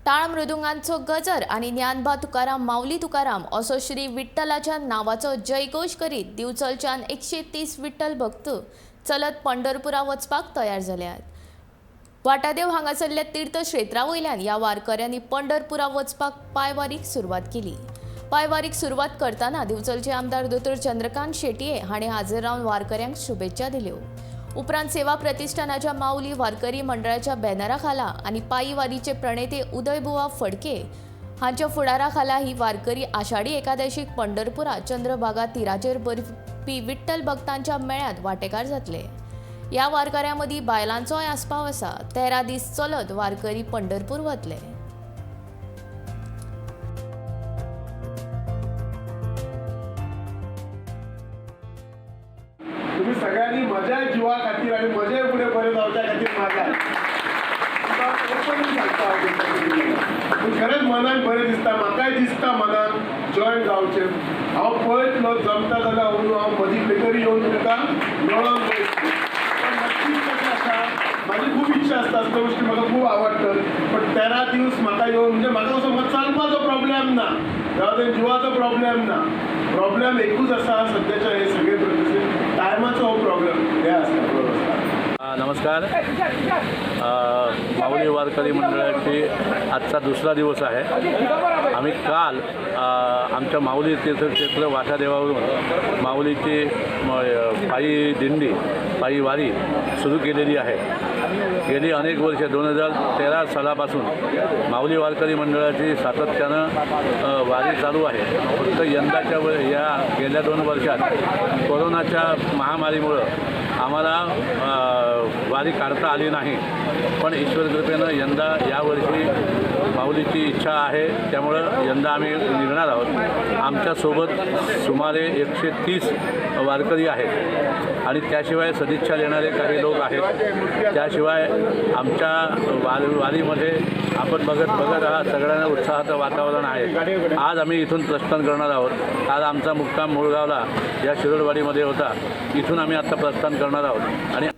टाळ मृदुंगांचो गजर आणि ज्ञानबा तुकाराम माऊली तुकाराम असो श्री विठ्ठलाच्या नावाचो जयघोष करीत दिवचलच्यान 130 विठ्ठल भक्त चलत पंढरपुरा वचपाक तयार जाल्यात। वाटादेव हांगासरल्या तीर्थक्षेत्रा वयल्यान ह्या वारकऱ्यांनी पंढरपुरा वचपाक पायवारीक सुरवात केली। पायवारीक सुरवात करताना दिवचलचे आमदार दोतोर चंद्रकांत शेटये हाणें हाजीर रावन वारकऱ्यांक शुभेच्छा दिल्यो। उपरांत सेवा प्रतिष्ठानाच्या माऊली वारकरी मंडळाच्या बॅनरा खाला आणि पायी वारीचे प्रणेते उदयबुवा फडके हांच्या फुडारा खाला ही वारकरी आषाढी एकादशीक पंढरपुरा चंद्रभागा तीराचेर बर्फी विठ्ठल भक्तांच्या मेळ्यात वांटेकार जातले। या वारकऱ्यांमदी बायलांचोय आस्पाव आसा। 13 दीस चलत वारकरी पंढरपूर वतले। तुम्ही सगळ्यांनी मजा जीवा खातीर आणि मजे पुढे बरे जावच्या खातीर मागाल खरेंच मनान बरें दिसता। म्हाकाय दिसता मनान जॉयन जावचें। हांव पळयतलो जमता जाल्यार अंदू हांव मदीं भितर येवन तुमकां मेळोन नक्कीच कशें आसा म्हाजी खूब इच्छा आसता। असल्यो गोश्टी म्हाका खूब आवडटात। पण 13 दीस म्हाका येवन म्हणजे म्हाका समज चलपाचो प्रॉब्लेम ना, जावं ते जिवाचो प्रॉब्लेम ना। प्रॉब्लेम एकूच आसा सद्याच्या हे सगळे परिस्थितीत टायमाचो हो प्रॉब्लेम हे आसता। नमस्कार। माऊली वारकरी मंडळाची आजचा दुसरा दिवस आहे। आम्ही काल आमच्या माऊली तीर्थक्षेत्र वाटादेवावरून माऊलीची पायी दिंडी पायी वारी सुरू केलेली आहे। गेली अनेक वर्षे 2013 सालापासून माऊली वारकरी मंडळाची सातत्यानं वारी चालू आहे। फक्त यंदाच्या या गेल्या 2 वर्षात कोरोनाच्या महामारीमुळं आम्हाला वारी काढता आली नाही। पण ईश्वर कृपेनं यंदा यावर्षी माऊलीची इच्छा आहे, त्यामुळं यंदा आम्ही निघणार आहोत। आमच्यासोबत सुमारे 130 वारकरी आहेत आणि त्याशिवाय सदिच्छा देणारे काही लोक आहेत। त्याशिवाय आमच्या वारीमध्ये आपण बघत आहात सगळ्यांना उत्साहाचं वातावरण आहे। आज आम्ही इथून प्रस्थान करणार आहोत। आज आमचा मुक्काम मुळगावला या शिरोडवाडीमध्ये होता। इथून आम्ही आता प्रस्थान करणार आहोत आणि